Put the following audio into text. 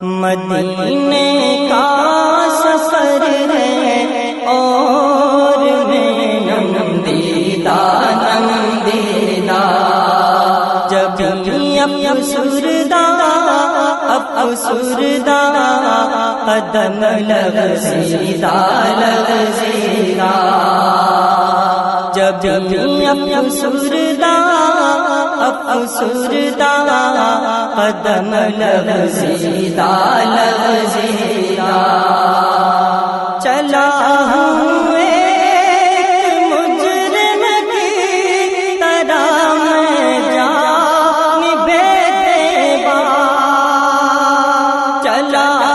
مدینے کا سفر ہے اور میں نم دیدہ جب افسردہ قدم لغزیدہ جب افسردہ قدم لغزیدہ چلا ہوں ایک مجرم کی طرح میں جانب تیبا چلا